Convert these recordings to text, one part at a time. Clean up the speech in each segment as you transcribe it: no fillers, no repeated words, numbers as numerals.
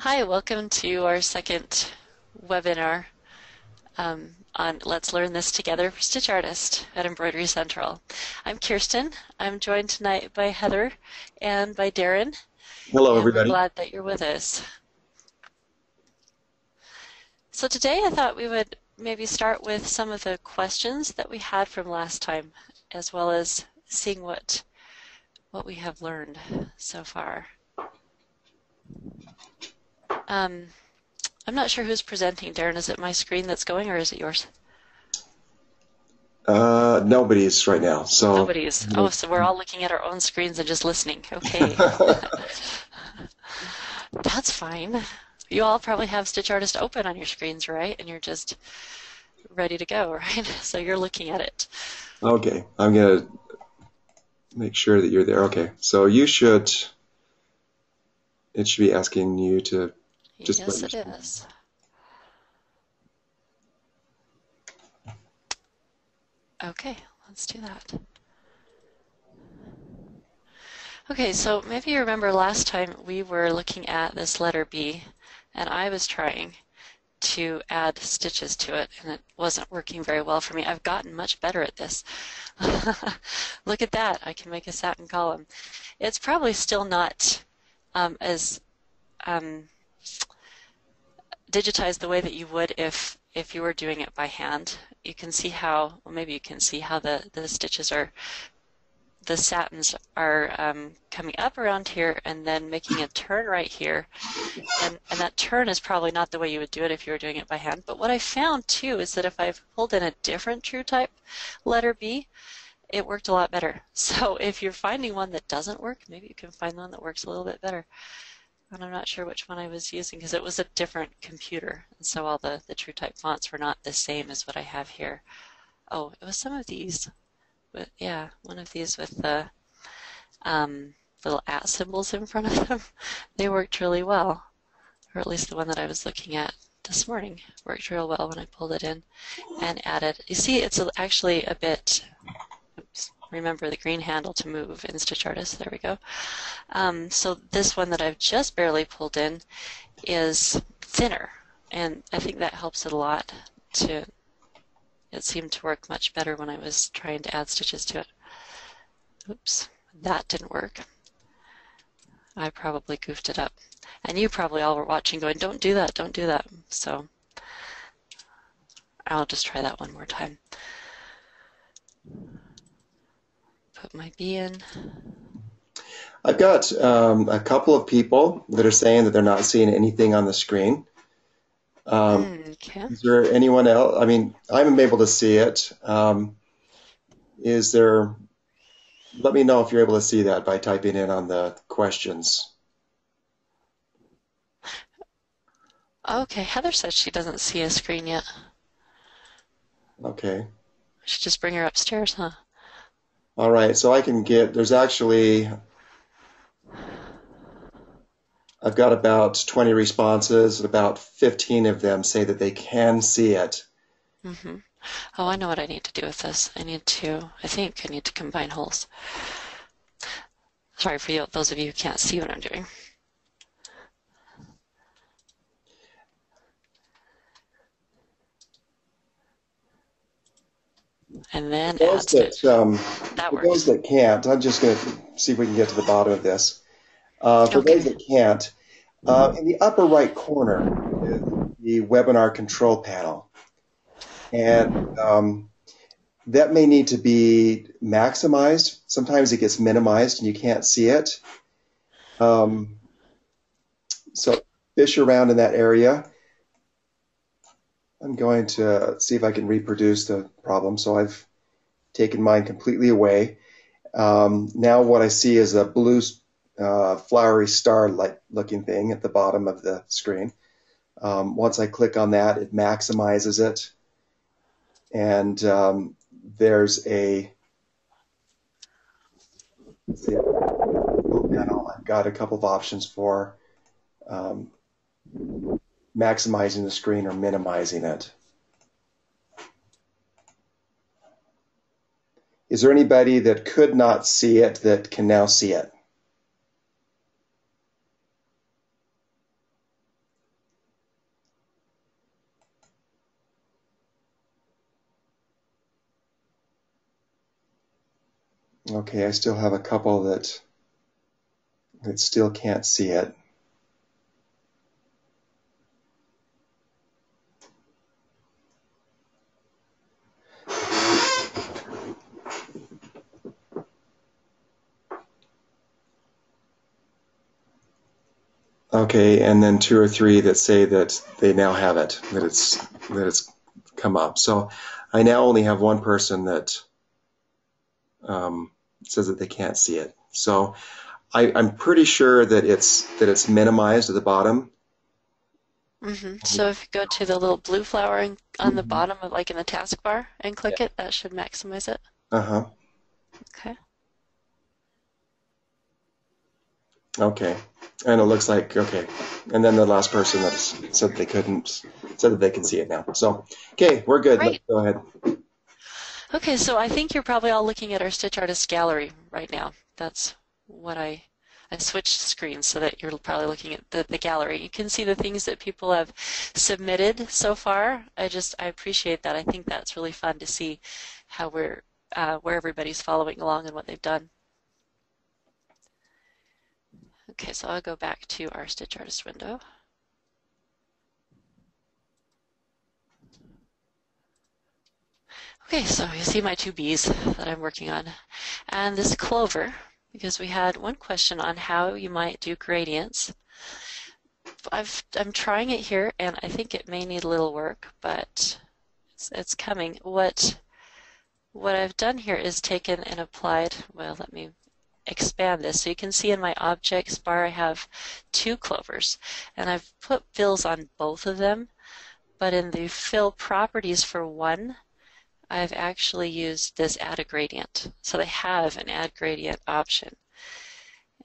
Hi, welcome to our second webinar on Let's Learn This Together for Stitch Artist at Embroidery Central. I'm Kirsten. I'm joined tonight by Heather and by Darren, Hello, and we're everybody. glad that you're with us. So today I thought we would maybe start with some of the questions that we had from last time, as well as seeing what we have learned so far. I'm not sure who's presenting, Darren. Is it my screen that's going, or is it yours? Nobody's right now, so Nobody's. Oh, so we're all looking at our own screens and just listening. Okay. That's fine. You all probably have StitchArtist open on your screens, right? And you're just ready to go, right? So you're looking at it. okay. I'm gonna make sure that you're there. Okay, so it should be asking you to just let Yes, your it screen. is. Okay, let's do that. Okay, so maybe you remember last time we were looking at this letter B, and I was trying to add stitches to it, and it wasn't working very well for me. I've gotten much better at this. Look at that, I can make a satin column. It's probably still not as digitized the way that you would if you were doing it by hand. You can see how, well, maybe you can see how the stitches are, the satins are coming up around here and then making a turn right here. And that turn is probably not the way you would do it if you were doing it by hand. But what I found too is that if I've pulled in a different true type letter B, it worked a lot better. So if you're finding one that doesn't work, maybe you can find one that works a little bit better. And I'm not sure which one I was using because it was a different computer. And so all the true type fonts were not the same as what I have here. Oh, it was some of these. But yeah, one of these with the little @ symbols in front of them. They worked really well, or at least the one that I was looking at this morning worked real well when I pulled it in and added. You see, it's actually a bit, oops, remember the green handle to move in StitchArtist, there we go. So this one that I've just barely pulled in is thinner, and I think that helps it a lot. It seemed to work much better when I was trying to add stitches to it. Oops, that didn't work. I probably goofed it up. And you probably all were watching going, don't do that, don't do that. So I'll just try that one more time. Put my B in. I've got a couple of people that are saying that they're not seeing anything on the screen. Okay. Is there anyone else? I mean, I'm able to see it. Is there? Let me know if you're able to see that by typing in on the questions. Okay, Heather says she doesn't see a screen yet. Okay. I should just bring her upstairs, huh? All right. So I can get. There's actually. I've got about 20 responses, and about 15 of them say that they can see it. Mm-hmm. Oh, I know what I need to do with this. I think I need to combine holes. Sorry for you, those of you who can't see what I'm doing. And then add stitch. That For those works. that can't, I'm just going to see if we can get to the bottom of this. For those Okay. that can't, in the upper right corner is the webinar control panel. And that may need to be maximized. Sometimes it gets minimized and you can't see it. So fish around in that area. I'm going to see if I can reproduce the problem. So I've taken mine completely away. Now what I see is a blue flowery star-like looking thing at the bottom of the screen. Once I click on that, it maximizes it. And there's a panel. I've got a couple of options for um, maximizing the screen or minimizing it. Is there anybody that could not see it that can now see it? Okay, I still have a couple that still can't see it. Okay, and then 2 or 3 that say that they now have it, that it's come up. So I now only have one person that says that they can't see it. So I'm pretty sure that it's minimized at the bottom. So if you go to the little blue flower on the Mhm. bottom of like in the taskbar and click it, that should maximize it. Uh-huh. Okay. Okay. And it looks like, okay. And then the last person that said they couldn't, said that they can see it now. So, okay, we're good. Let's Great. go ahead. Okay, so I think you're probably all looking at our StitchArtist gallery right now. That's what I switched screens so that you're probably looking at the gallery. You can see the things that people have submitted so far. I appreciate that. I think that's really fun to see how where everybody's following along and what they've done. Okay, so I'll go back to our StitchArtist window. Okay, so you see my 2 bees that I'm working on. And this clover, because we had one question on how you might do gradients. I'm trying it here, and I think it may need a little work, but it's coming. What I've done here is taken and applied, well, let me expand this. So you can see in my objects bar I have 2 clovers, and I've put fills on both of them, but in the fill properties for one, I've actually used this add a gradient. So they have an add gradient option.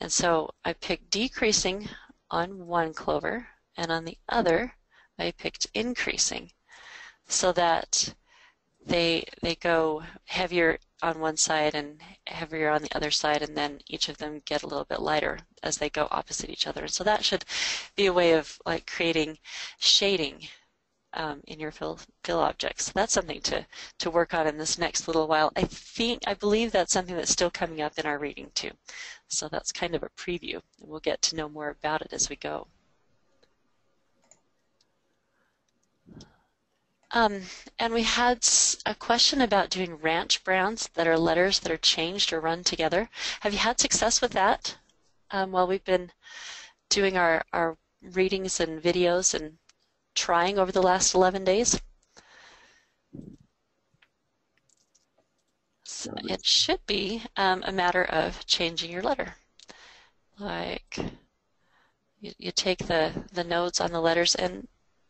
And so I picked decreasing on one clover, and on the other, I picked increasing so that they go heavier on one side and heavier on the other side, and then each of them get a little bit lighter as they go opposite each other. So that should be a way of like creating shading in your fill objects. So that's something to work on in this next little while. I believe that's something that's still coming up in our reading too. So that's kind of a preview, and we'll get to know more about it as we go. And we had a question about doing ranch browns that are letters that are changed or run together. Have you had success with that while we've been doing our readings and videos and trying over the last 11 days? So it should be a matter of changing your letter. Like you take the nodes on the letters, and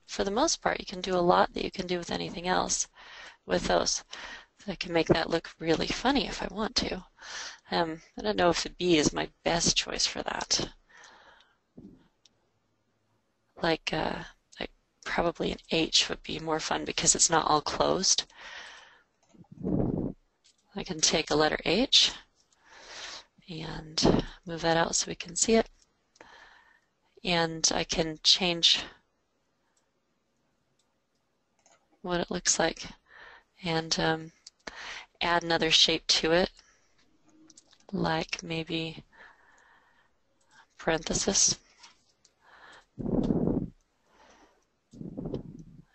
for the most part you can do a lot that you can do with anything else with those. So I can make that look really funny if I want to. I don't know if the B is my best choice for that. Like probably an H would be more fun because it's not all closed. I can take a letter H and move that out so we can see it. And I can change what it looks like and add another shape to it, like maybe parenthesis.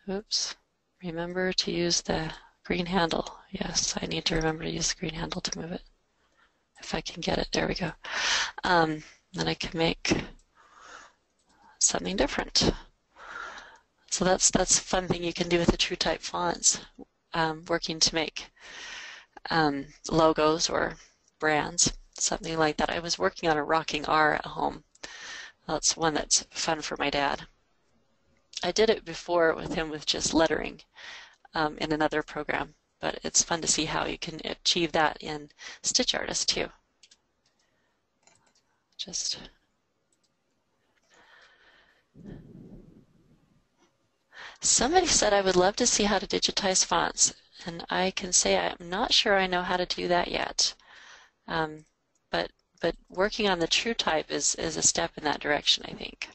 Oops. Remember to use the green handle. Yes, I need to remember to use the green handle to move it. If I can get it, there we go. Then I can make something different. So that's a fun thing you can do with the TrueType fonts, working to make logos or brands, something like that. I was working on a rocking R at home. That's one that's fun for my dad. I did it before with him with just lettering in another program, but it's fun to see how you can achieve that in StitchArtist too. Somebody said I would love to see how to digitize fonts, and I can say I'm not sure I know how to do that yet. But working on the TrueType is a step in that direction, I think.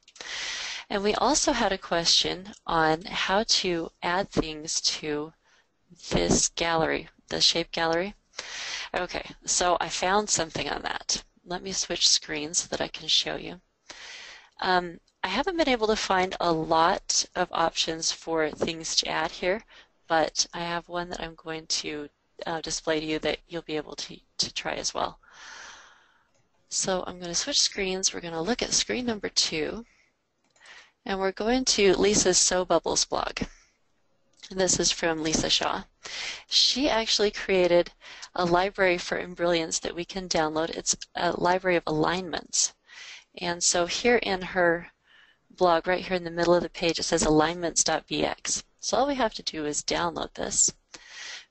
And we also had a question on how to add things to this gallery, the shape gallery. Okay, so I found something on that. Let me switch screens so that I can show you. I haven't been able to find a lot of options for things to add here, but I have one that I'm going to display to you that you'll be able to try as well. So I'm going to switch screens. We're going to look at screen number 2, and we're going to Lisa's Sew Bubbles blog. And this is from Lisa Shaw. She actually created a library for Embrilliance that we can download. It's a library of alignments. And so here in her blog, right here in the middle of the page, it says alignments.bx. So all we have to do is download this,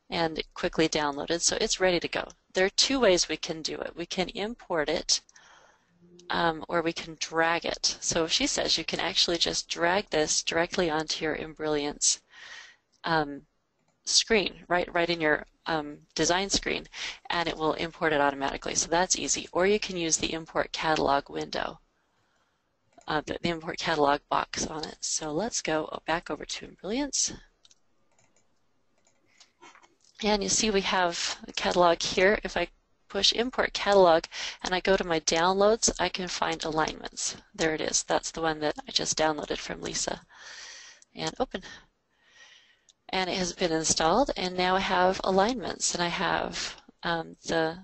and it quickly downloaded, so it's ready to go. There are 2 ways we can do it. We can import it, or we can drag it. So she says you can actually just drag this directly onto your Embrilliance screen, right in your design screen, and it will import it automatically. So that's easy. Or you can use the import catalog window, the import catalog box on it. So let's go back over to Embrilliance. And you see we have the catalog here. If I push import catalog and I go to my downloads, I can find alignments. There it is. That's the one that I just downloaded from Lisa. And open. And it has been installed, and now I have alignments, and I have the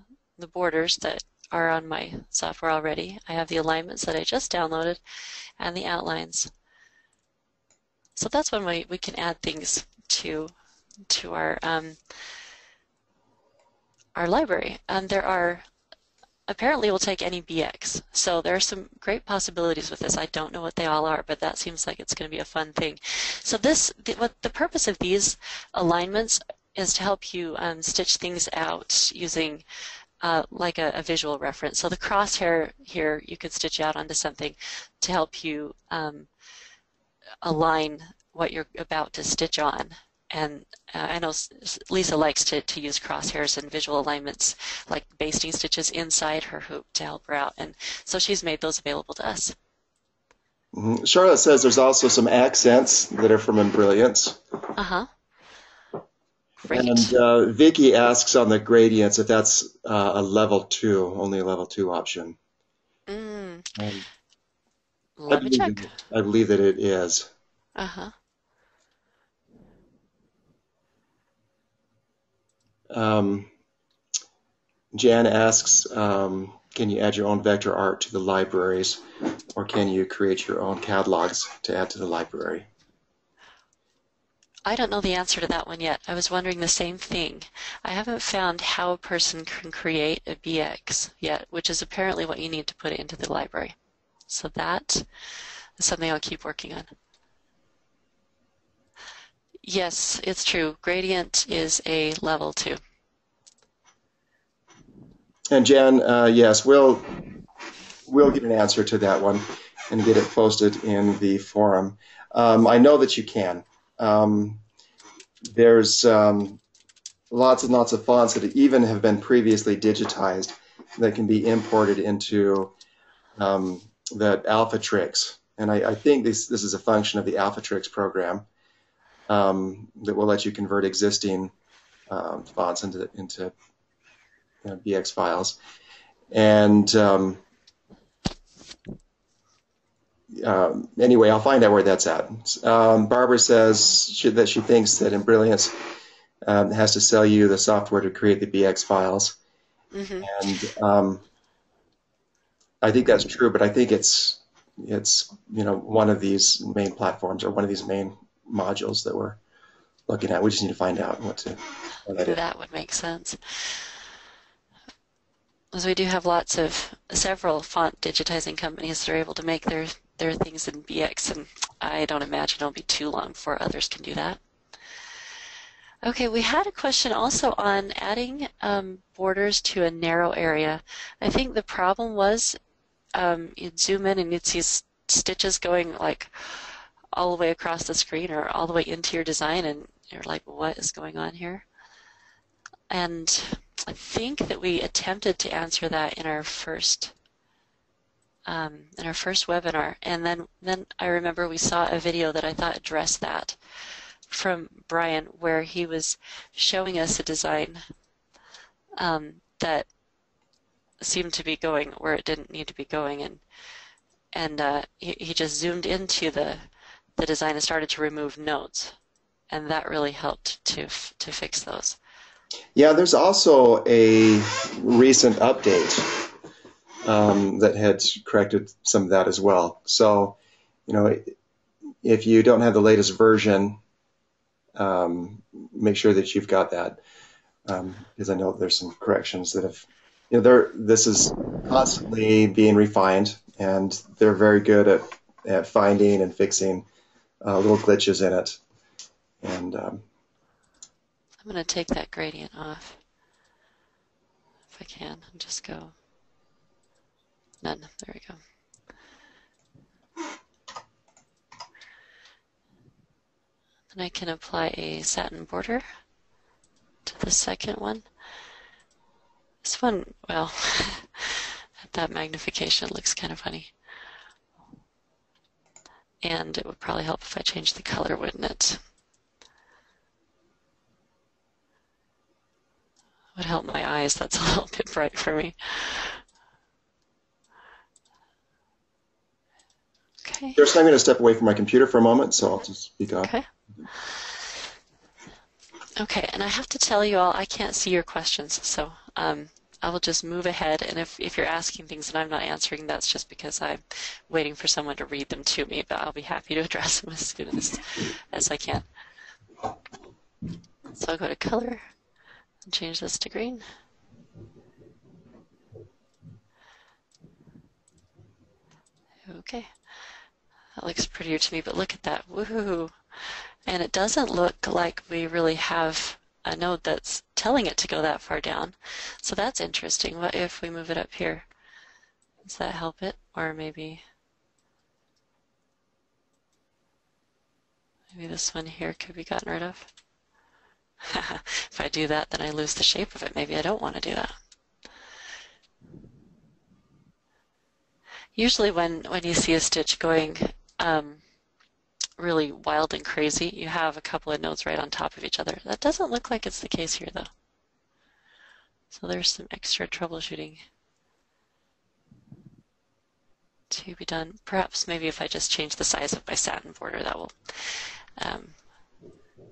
borders that are on my software already. I have the alignments that I just downloaded and the outlines. So that's one way we can add things to our library. And there are, apparently it will take any BX. So there are some great possibilities with this. I don't know what they all are, but that seems like it's going to be a fun thing. So what the purpose of these alignments is to help you stitch things out using like a visual reference. So the crosshair here you could stitch out onto something to help you align what you're about to stitch on. And I know Lisa likes to use crosshairs and visual alignments like basting stitches inside her hoop to help her out. And so she's made those available to us. Mm-hmm. Charlotte says there's also some accents that are from Embrilliance. Uh-huh. Great. And Vicky asks on the gradients if that's a level 2, only a level 2 option. Let me check. I believe that it is. Uh-huh. Jan asks, can you add your own vector art to the libraries, or can you create your own catalogs to add to the library? I don't know the answer to that one yet. I was wondering the same thing. I haven't found how a person can create a BX yet, which is apparently what you need to put it into the library. So that is something I'll keep working on. Yes, it's true. Gradient is a level 2. And Jan, yes, we'll get an answer to that one and get it posted in the forum. I know that you can. There's lots and lots of fonts that even have been previously digitized that can be imported into the Appliques. And I think this is a function of the Appliques program that will let you convert existing fonts into BX files. And anyway, I'll find out where that's at. Barbara says that she thinks that Embrilliance has to sell you the software to create the BX files. Mm-hmm. And I think that's true, but I think it's one of these main platforms or one of these main modules that we're looking at. We just need to find out what that would make sense. As we do have several font digitizing companies that are able to make their things in BX, and I don't imagine it'll be too long before others can do that. Okay, we had a question also on adding borders to a narrow area. I think the problem was you'd zoom in and you'd see stitches going like all the way across the screen or all the way into your design, and you're like, what is going on here? And I think that we attempted to answer that in our first webinar, and then I remember we saw a video that I thought addressed that from Brian, where he was showing us a design that seemed to be going where it didn't need to be going, and he just zoomed into the design and started to remove nodes, and that really helped to fix those. Yeah, there's also a recent update that had corrected some of that as well. So, you know, if you don't have the latest version, make sure that you've got that, because I know there's some corrections that have, you know, this is constantly being refined, and they're very good at finding and fixing little glitches in it. And I'm going to take that gradient off if I can and just go none. There we go. Then I can apply a satin border to the second one. This one, well, at that magnification it looks kind of funny. And it would probably help if I changed the color, wouldn't it? Would help my eyes. That's a little bit bright for me. Okay. Kirsten, I'm going to step away from my computer for a moment, so I'll just speak up. Okay. Okay, and I have to tell you all, I can't see your questions, so I will just move ahead, and if you're asking things and I'm not answering, that's just because I'm waiting for someone to read them to me, but I'll be happy to address them as soon as I can. So I'll go to color and change this to green. Okay, that looks prettier to me, but look at that, woohoo! And it doesn't look like we really have a node that's telling it to go that far down. So that's interesting. What if we move it up here? Does that help it? Or maybe this one here could be gotten rid of? If I do that, then I lose the shape of it. Maybe I don't want to do that. Usually when you see a stitch going really wild and crazy, you have a couple of nodes right on top of each other. That doesn't look like it's the case here, though. So there's some extra troubleshooting to be done. Perhaps maybe if I just change the size of my satin border, that will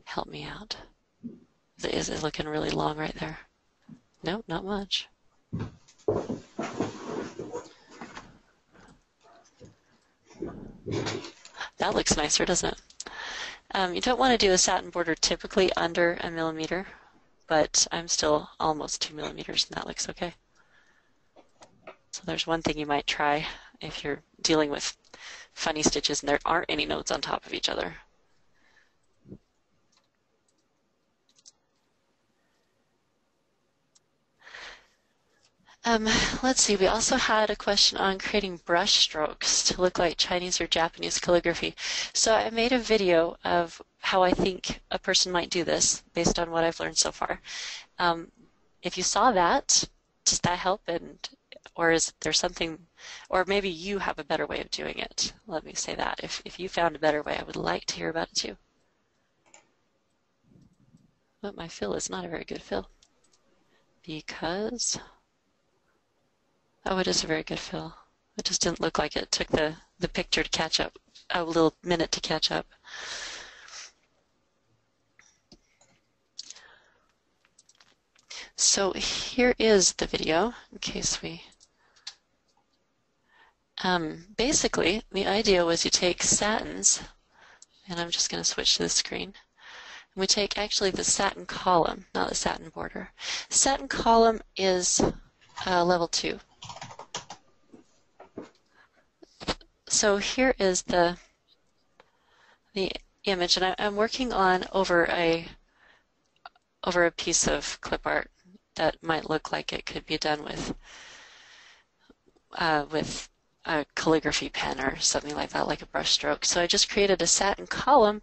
help me out. Is it looking really long right there? No, not much. That looks nicer, doesn't it? You don't want to do a satin border typically under 1 millimeter, but I'm still almost 2 millimeters, and that looks okay. So there's one thing you might try if you're dealing with funny stitches and there aren't any nodes on top of each other. Let's see, we also had a question on creating brush strokes to look like Chinese or Japanese calligraphy. So I made a video of how I think a person might do this based on what I've learned so far. If you saw that, does that help? Or is there something, or maybe you have a better way of doing it? Let me say that. If you found a better way, I would like to hear about it too. But my fill is not a very good fill because... Oh, it is a very good fill. It just didn't look like it took the picture to catch up, a little minute to catch up. So here is the video, in case we... basically, the idea was you take satins, and I'm just going to switch to the screen. And we take actually the satin column, not the satin border. Satin column is level 2. So here is the image, and I'm working on over a piece of clip art that might look like it could be done with a calligraphy pen or something like that, like a brush stroke. So I just created a satin column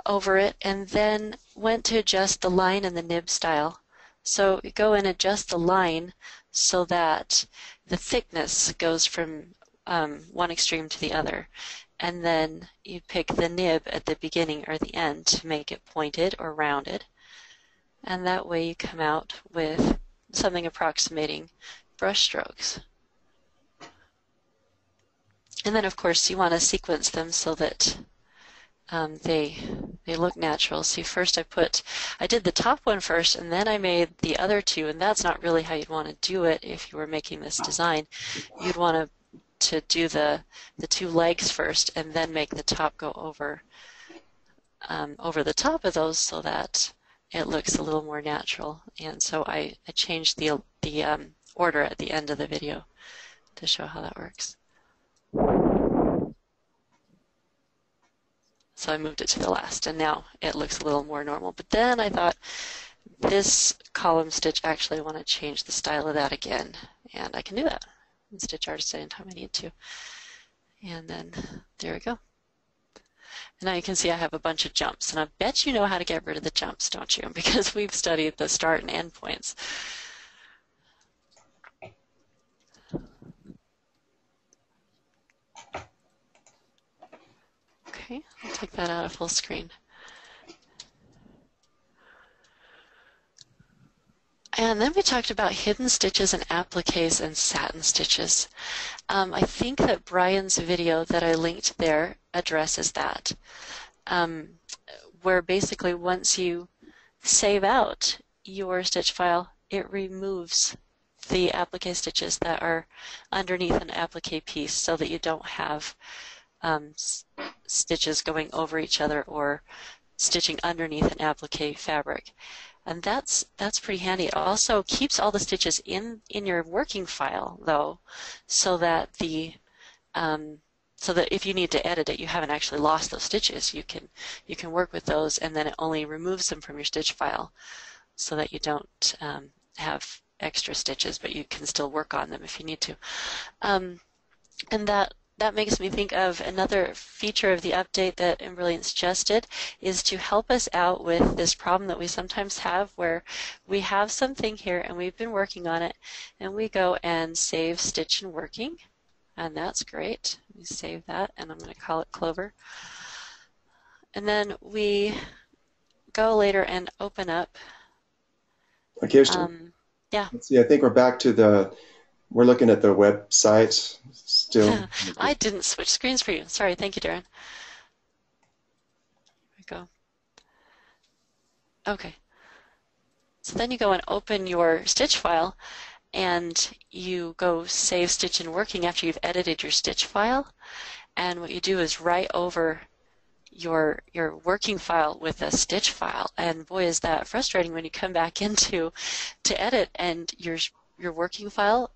over it and then went to adjust the line and the nib style. So you go and adjust the line so that the thickness goes from one extreme to the other, and then you pick the nib at the beginning or the end to make it pointed or rounded, and that way you come out with something approximating brush strokes. And then, of course, you want to sequence them so that they look natural. See, first I did the top one first, and then I made the other two, and that's not really how you'd want to do it if you were making this design. You'd want to do the two legs first, and then make the top go over the top of those so that it looks a little more natural. And so I changed the order at the end of the video to show how that works. So I moved it to the last, and now it looks a little more normal. But then I thought, this column stitch, actually I want to change the style of that again, and I can do that in StitchArtist anytime I need to. And then there we go. And now you can see I have a bunch of jumps, and I bet you know how to get rid of the jumps, don't you? Because we've studied the start and end points. Okay, I'll take that out of full screen. And then we talked about hidden stitches and appliques and satin stitches. I think that Brian's video that I linked there addresses that, where basically once you save out your stitch file, it removes the applique stitches that are underneath an applique piece so that you don't have stitches going over each other or stitching underneath an applique fabric. And that's pretty handy. It also keeps all the stitches in your working file, though, so that if you need to edit it, you haven't actually lost those stitches. You can work with those, and then it only removes them from your stitch file, so that you don't have extra stitches, but you can still work on them if you need to. And that makes me think of another feature of the update that Embrilliance just did, is to help us out with this problem that we sometimes have where we have something here and we've been working on it, and we go and save stitch and working, and that's great. We save that, and I'm going to call it Clover. And then we go later and open up. Kirsten, yeah. let's see, I think we're back to we're looking at the website still. I didn't switch screens for you. Sorry. Thank you, Darren. Here we go. Okay. So then you go and open your stitch file, and you go save stitch and working after you've edited your stitch file. And what you do is write over your working file with a stitch file. And boy, is that frustrating when you come back into to edit and your working file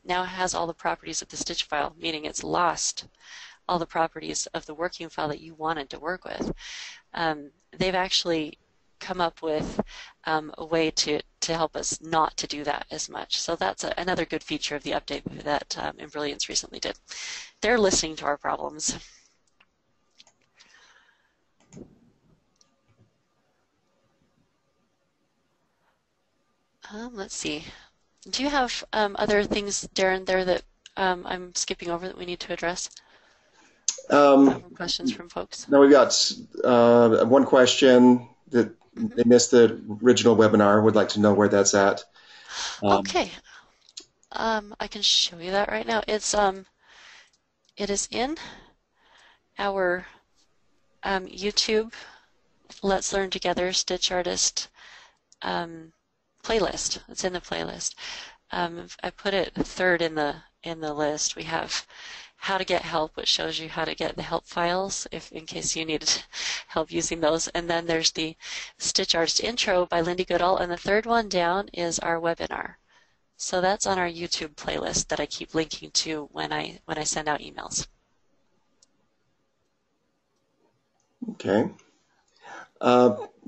now has all the properties of the stitch file, meaning it's lost all the properties of the working file that you wanted to work with. They've actually come up with a way to help us not to do that as much. So that's another good feature of the update that Embrilliance recently did. They're listening to our problems. Let's see. Do you have other things, Darren, there that I'm skipping over that we need to address? Questions from folks? No, we've got one question that they missed the original webinar. Would like to know where that's at. Okay. I can show you that right now. It is in our YouTube Let's Learn Together StitchArtist playlist. It's in the playlist. I put it third in the list. We have how to get help, which shows you how to get the help files in case you needed help using those. And then there's the Stitch Artist Intro by Lindy Goodall, and the third one down is our webinar. So that's on our YouTube playlist that I keep linking to when I send out emails. Okay.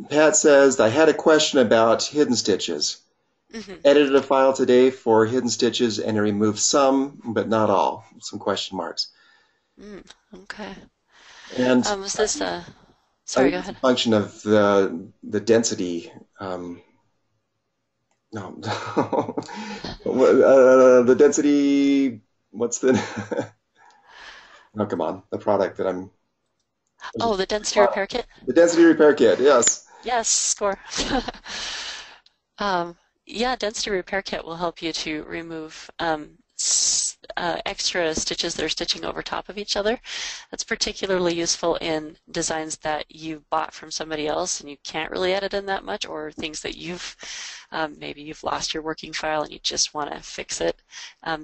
Pat says, I had a question about hidden stitches. Edited a file today for hidden stitches and it removed some, but not all. Some question marks. Okay. And was this sorry, go ahead. It's a function of the density. No. The density, what's the... Oh, come on. The product that I'm... Oh, the density repair kit? The density repair kit, yes. Yes, score. Yeah, density repair kit will help you to remove extra stitches that are stitching over top of each other. That's particularly useful in designs that you bought from somebody else and you can't really edit in that much, or things that maybe you've lost your working file and you just want to fix it.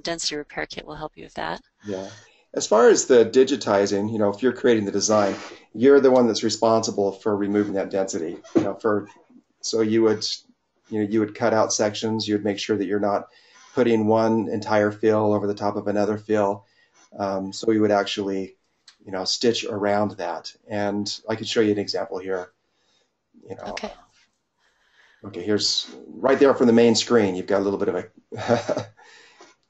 Density repair kit will help you with that. Yeah. As far as the digitizing, if you're creating the design, you're the one that's responsible for removing that density. So you would cut out sections. You'd make sure that you're not putting one entire fill over the top of another fill. So we would actually, stitch around that. And I can show you an example here. Okay. Okay, here's right there from the main screen. You've got a little bit of a,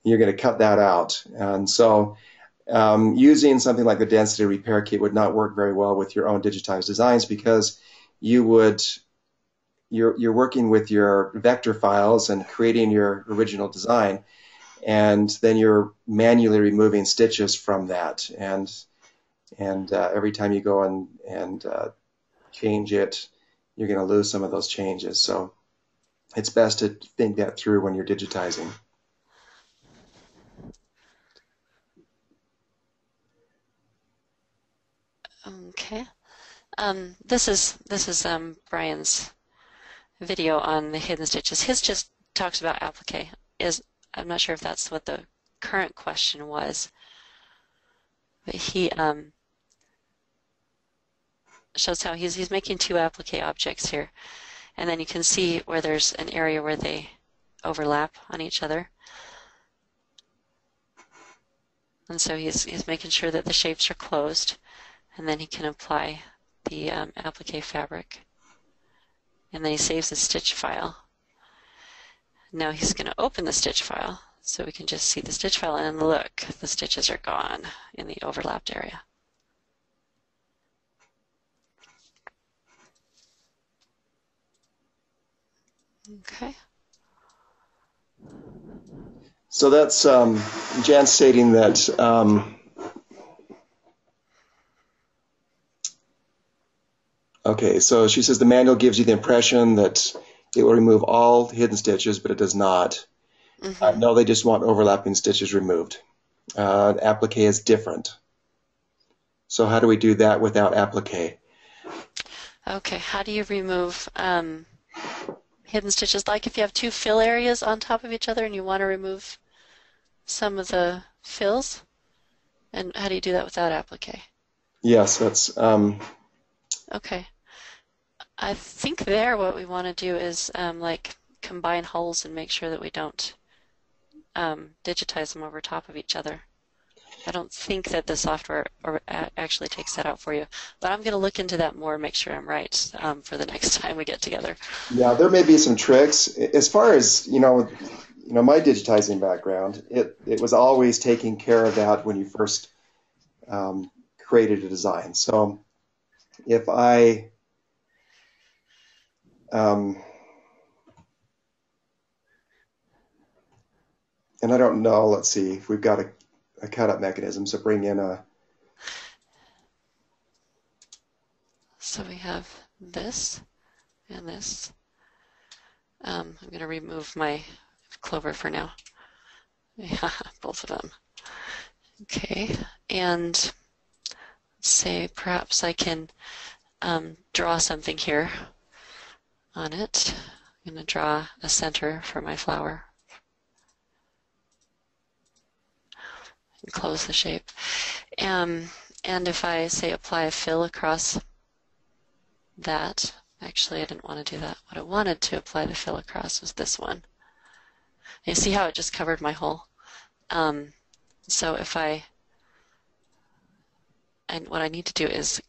you're going to cut that out. And so using something like the density repair kit would not work very well with your own digitized designs, because you're working with your vector files and creating your original design, and then you're manually removing stitches from that, and every time you go and change it, you're going to lose some of those changes. So it's best to think that through when you're digitizing. Okay. This is Brian's video on the hidden stitches. His just talks about applique. I'm not sure if that's what the current question was, but he shows how he's making two applique objects here, and then you can see where there's an area where they overlap on each other, and so he's making sure that the shapes are closed, and then he can apply the applique fabric, and then he saves the stitch file. Now he's going to open the stitch file so we can just see the stitch file, and look, the stitches are gone in the overlapped area. Okay. So that's Jan stating that okay, so she says the manual gives you the impression that it will remove all hidden stitches, but it does not. No, they just want overlapping stitches removed. Applique is different. So how do we do that without applique? Okay, how do you remove hidden stitches? Like if you have two fill areas on top of each other and you want to remove some of the fills? And how do you do that without applique? Yes, that's... Okay. I think there what we want to do is like combine holes and make sure that we don't digitize them over top of each other. I don't think that the software actually takes that out for you, but I'm going to look into that more and make sure I'm right for the next time we get together. Yeah, there may be some tricks. As far as, my digitizing background, it was always taking care of that when you first created a design. So if I and I don't know, let's see if we've got a cut-up mechanism, so bring in a... So we have this and this. I'm going to remove my clover for now. Yeah, both of them. Okay, and say perhaps I can draw something here on it. I'm going to draw a center for my flower. And close the shape. And if I say apply a fill across that, actually I didn't want to do that. What I wanted to apply the fill across was this one. You see how it just covered my hole? So if what I need to do is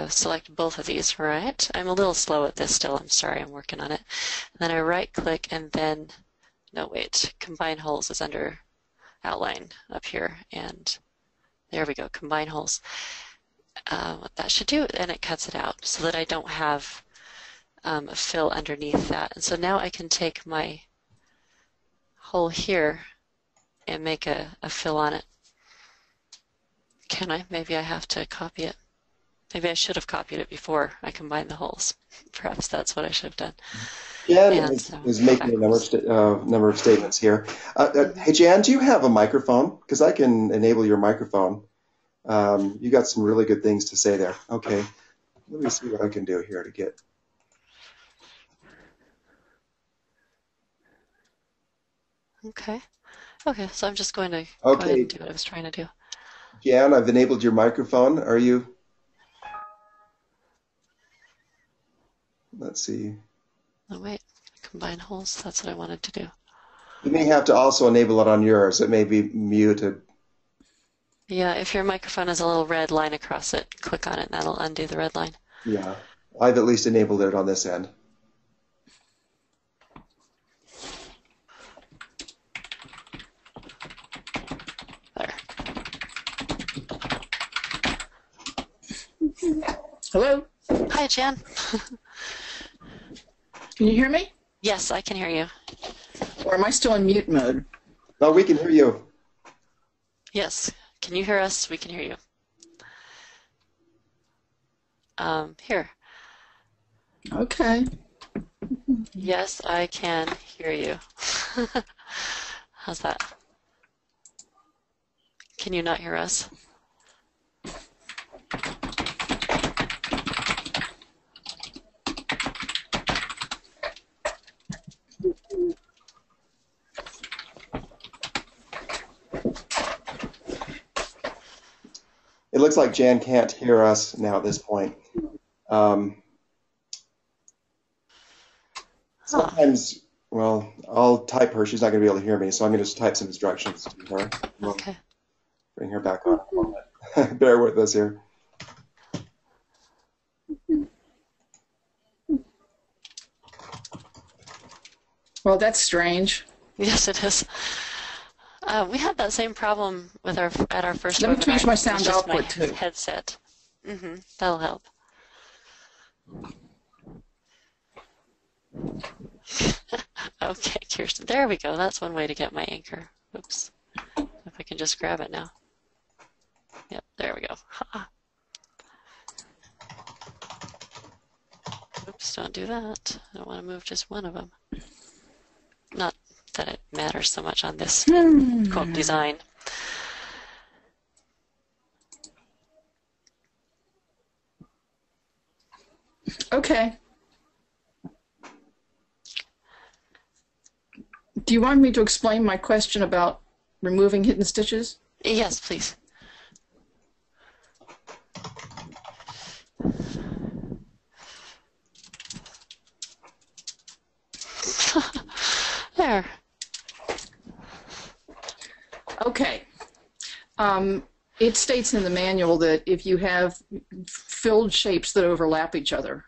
select both of these, right? I'm a little slow at this still, I'm sorry, I'm working on it. And then I right click and then, no wait, combine holes is under outline up here, and there we go, combine holes. What that should do, and it cuts it out so that I don't have a fill underneath that. And so now I can take my hole here and make a fill on it. Can I? Maybe I have to copy it. Maybe I should have copied it before I combined the holes. Perhaps that's what I should have done. Jan And so is making a backwards. number of statements here. Hmm. Hey, Jan, do you have a microphone? Because I can enable your microphone. You got some really good things to say there. Okay, let me see what I can do here to get. Okay. Okay, so I'm just going to go ahead and Okay, do what I was trying to do. Jan, I've enabled your microphone. Are you? Let's see. Oh, wait. Combine holes. That's what I wanted to do. You may have to also enable it on yours. It may be muted. Yeah, if your microphone has a little red line across it, click on it and that'll undo the red line. Yeah, I've at least enabled it on this end. There. Hello? Hi, Jan. Can you hear me? Yes, I can hear you. Or am I still in mute mode? No, we can hear you. Yes. Can you hear us? We can hear you. Here. Okay. Yes, I can hear you. How's that? Can you not hear us? It looks like Jan can't hear us now at this point. Um, Huh. Sometimes, well, I'll type her. She's not going to be able to hear me, so I'm going to just type some instructions to her. We'll Okay. bring her back on in a moment. Bear with us here. Well, that's strange. Yes, it is. We had that same problem with our first Let me webinar. change my It was sound just my output too. headset. That'll help. Okay, Kirsten. There we go. That's one way to get my anchor. Oops. If I can just grab it now. Yep, there we go. Ha. Oops, don't do that. I don't want to move just one of them. Not that it matters so much on this quote design. Okay. Do you want me to explain my question about removing hidden stitches? Yes, please. There. Okay. It states in the manual that if you have filled shapes that overlap each other,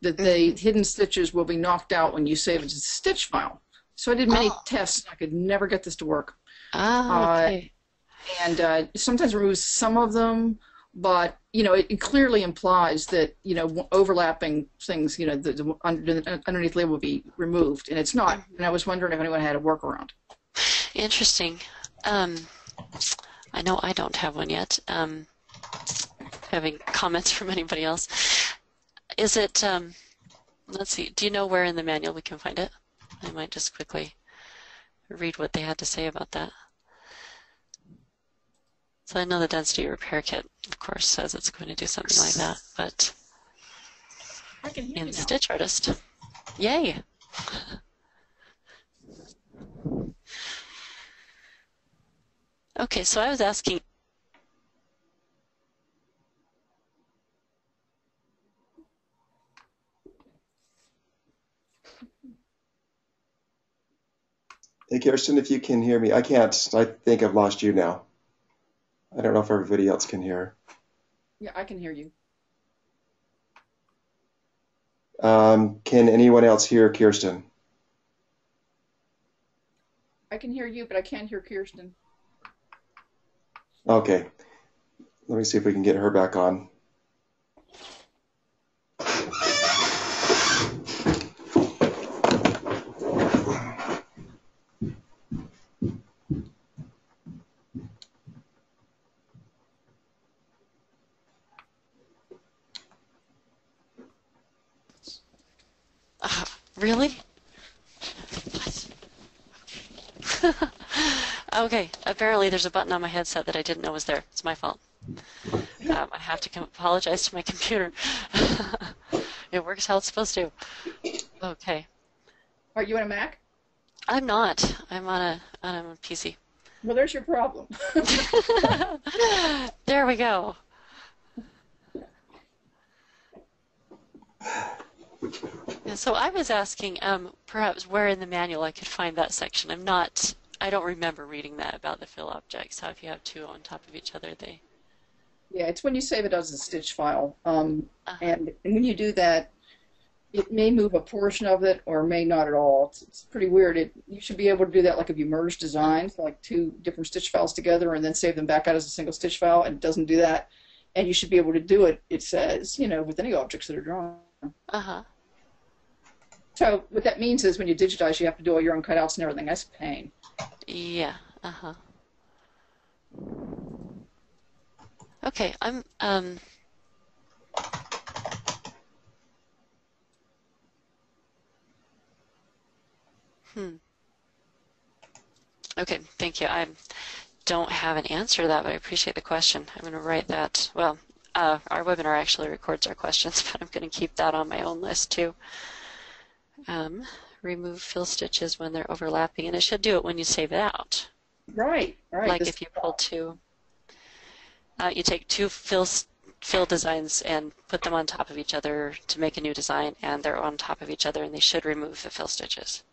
that the hidden stitches will be knocked out when you save it as a stitch file. So I did many tests. I could never get this to work. Okay. And sometimes removes some of them, but it clearly implies that overlapping things, the underneath label will be removed, and it's not. And I was wondering if anyone had a workaround. Interesting. I know I don't have one yet. Having comments from anybody else. Is it, let's see, do you know where in the manual we can find it? I might just quickly read what they had to say about that. So I know the density repair kit, of course, says it's going to do something like that, but I can hear in you now. StitchArtist, yay! Okay, so I was asking, Hey, Kirsten, if you can hear me. I can't. I think I've lost you now. I don't know if everybody else can hear. Yeah, I can hear you. Can anyone else hear Kirsten? I can hear you, but I can't hear Kirsten. Okay. Let me see if we can get her back on. Really? What? Okay, apparently there's a button on my headset that I didn't know was there. It's my fault. I have to apologize to my computer. It works how it's supposed to. Okay. Are you on a Mac? I'm not. I'm on a PC. Well, there's your problem. There we go. Yeah, so I was asking perhaps where in the manual I could find that section. I don't remember reading that about the fill objects, how if you have two on top of each other, they... Yeah, it's when you save it as a stitch file. And when you do that, it may move a portion of it or may not at all. It's pretty weird. You should be able to do that like if you merge designs, like two different stitch files together and then save them back out as a single stitch file, and it doesn't do that. And you should be able to do it, it says, with any objects that are drawn. Uh-huh. So what that means is when you digitize, you have to do all your own cutouts and everything. That's a pain. Yeah, uh-huh. Okay, Okay, thank you. I don't have an answer to that, but I appreciate the question. I'm going to write that. Well, our webinar actually records our questions, but I'm going to keep that on my own list too. Remove fill stitches when they're overlapping, and it should do it when you save it out. Right. Like if you pull two, you take two fill designs and put them on top of each other to make a new design, and they're on top of each other, and they should remove the fill stitches.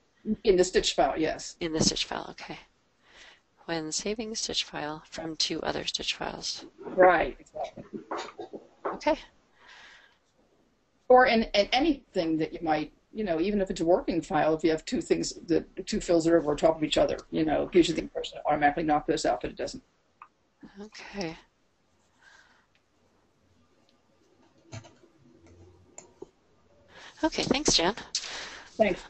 In the stitch file, yes. In the stitch file, okay. When saving stitch file from two other stitch files. Right, exactly. Okay. Or in anything that you might, even if it's a working file, if you have two fills that are over top of each other, it gives you the impression to automatically knock those out, but it doesn't. Okay. Okay, thanks, Jan. Thanks.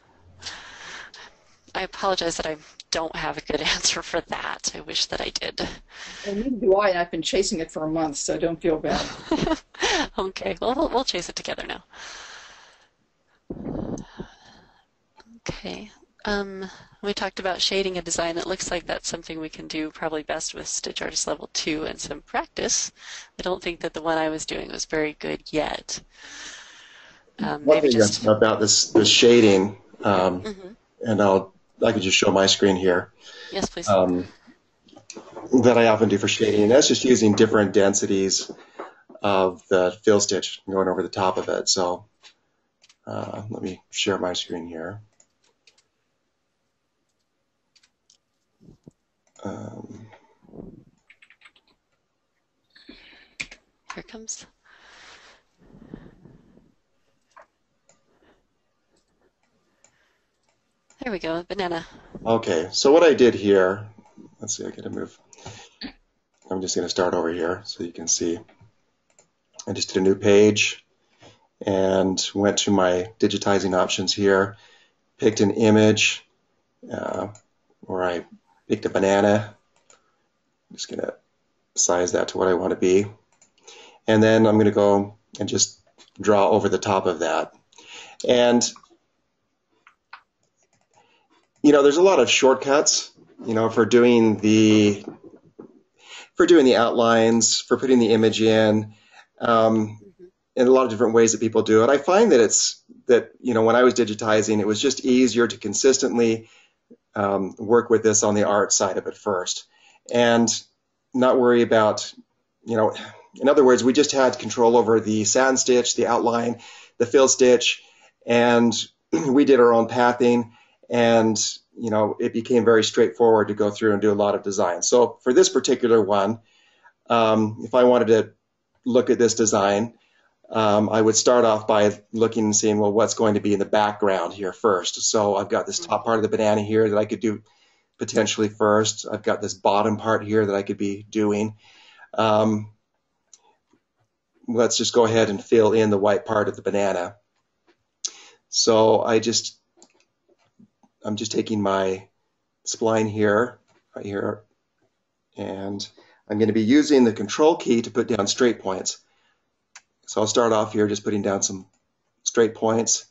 I apologize that I don't have a good answer for that. I wish that I did. And neither do I, and I've been chasing it for a month, so don't feel bad. Okay, well, we'll chase it together now. Okay. We talked about shading a design. It looks like that's something we can do probably best with StitchArtist Level 2 and some practice. I don't think that the one I was doing was very good yet. One thing about this shading, and I could just show my screen here. Yes, please. That I often do for shading, and that's just using different densities of the fill stitch going over the top of it. So let me share my screen here. Here it comes. There we go, banana. Okay, so what I did here, let's see, I gotta move. I'm just gonna start over here so you can see. I just did a new page and went to my digitizing options here, picked an image where I picked a banana. I'm just gonna size that to what I want to be. And then I'm gonna go and just draw over the top of that. And there's a lot of shortcuts, for doing the outlines, for putting the image in, and a lot of different ways that people do it. I find that when I was digitizing, it was just easier to consistently work with this on the art side of it first, and not worry about, in other words, we just had control over the satin stitch, the outline, the fill stitch, and we did our own pathing. And it became very straightforward to go through and do a lot of design. So for this particular one, if I wanted to look at this design, I would start off by looking and seeing, well, what's going to be in the background here first. So I've got this top part of the banana here that I could do potentially first. I've got this bottom part here that I could be doing. Let's just go ahead and fill in the white part of the banana. So I'm just taking my spline here, right here, and I'm going to be using the control key to put down straight points. So I'll start off here just putting down some straight points,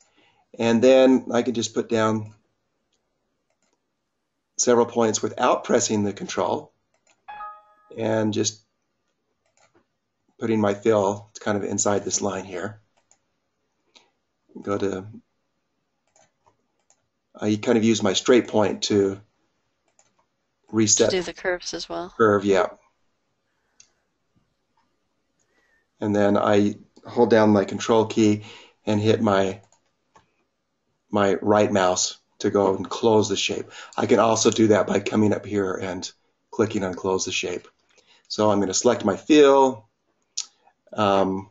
And then I can just put down several points without pressing the control and just putting my fill kind of inside this line here. Go to, I kind of use my straight point to reset. To do the curves as well. Curve, yeah. And then I hold down my control key and hit my right mouse to go and close the shape. I can also do that by coming up here and clicking on close the shape. So I'm going to select my fill. I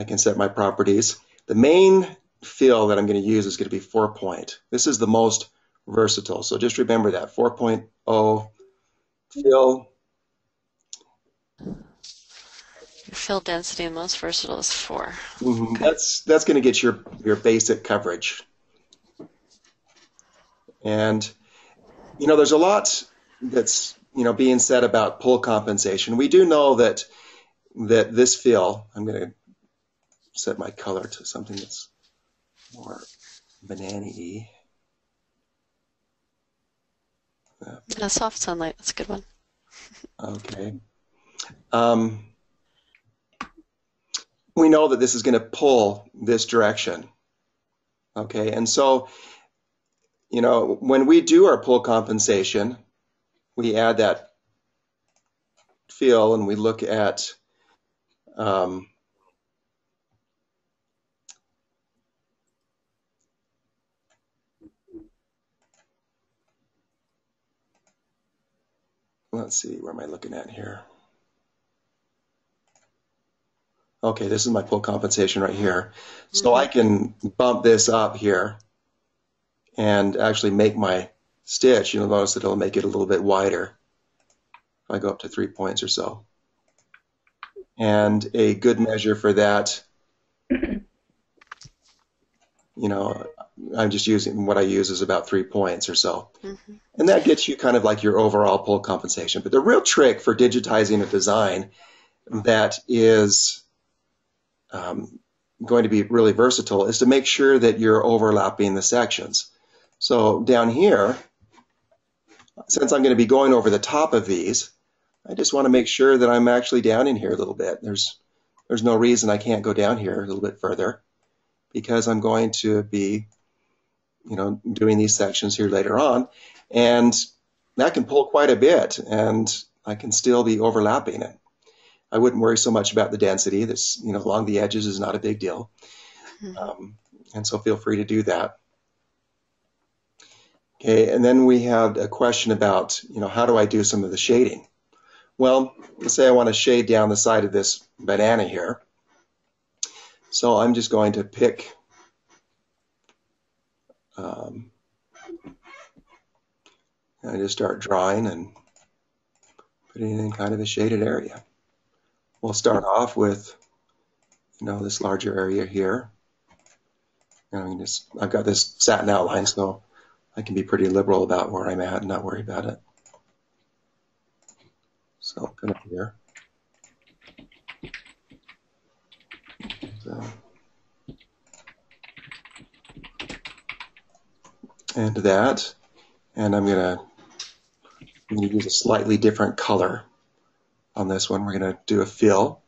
can set my properties. The main fill that I'm going to use is going to be 4 point. This is the most versatile. So just remember that 4.0 fill. Your fill density and most versatile is 4. Mm-hmm. Okay. That's going to get your basic coverage. And there's a lot that's being said about pull compensation. We do know that this fill, I'm going to set my color to something that's more banana-y. Soft sunlight, that's a good one. Okay. We know that this is going to pull this direction. Okay, and so, when we do our pull compensation, we add that fill and we look at let's see, where am I looking at here? Okay, this is my pull compensation right here. So I can bump this up here and actually make my stitch. You'll notice that it'll make it a little bit wider if I go up to 3 points or so. And a good measure for that, I'm just using what I use is about 3 points or so. Mm-hmm. And that gets you kind of like your overall pull compensation. But the real trick for digitizing a design that is going to be really versatile is to make sure that you're overlapping the sections. So down here, since I'm going to be going over the top of these, I just want to make sure that I'm actually down in here a little bit. There's no reason I can't go down here a little bit further because I'm going to be doing these sections here later on, and that can pull quite a bit, and I can still be overlapping it. I wouldn't worry so much about the density. That's along the edges is not a big deal, and so feel free to do that. Okay, and then we have a question about how do I do some of the shading? Well, let's say I want to shade down the side of this banana here. So I'm just going to pick I just start drawing and putting it in kind of a shaded area. We'll start off with this larger area here. And I've got this satin outline, so I can be pretty liberal about where I'm at and not worry about it. So come up here. And that, and I'm going to use a slightly different color on this one. We're going to do a fill,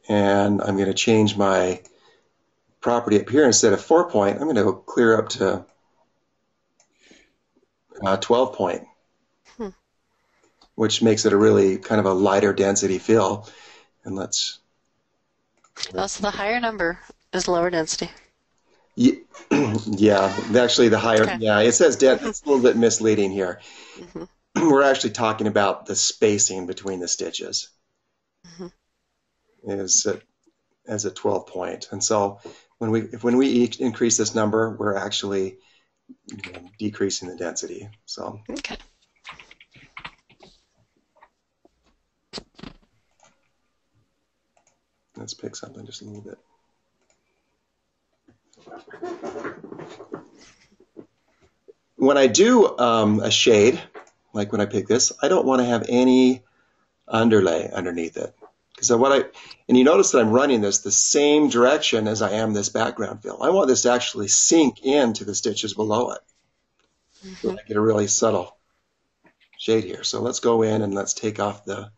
and I'm going to change my property up here. Instead of 4 point, I'm going to go clear up to 12 point, which makes it a really kind of a lighter density fill. And let's. So the higher number is lower density. Yeah, actually the higher, okay. Yeah, it says it's a little bit misleading here. Mm-hmm. We're actually talking about the spacing between the stitches is as a 12 point. And so when we increase this number, we're actually decreasing the density. So okay. Let's pick something just a little bit. When I do a shade, like when I pick this, I don't want to have any underlay underneath it. Because and you notice that I'm running this the same direction as I am this background fill. I want this to actually sink into the stitches below it. So I get a really subtle shade here. So let's go in and let's take off the...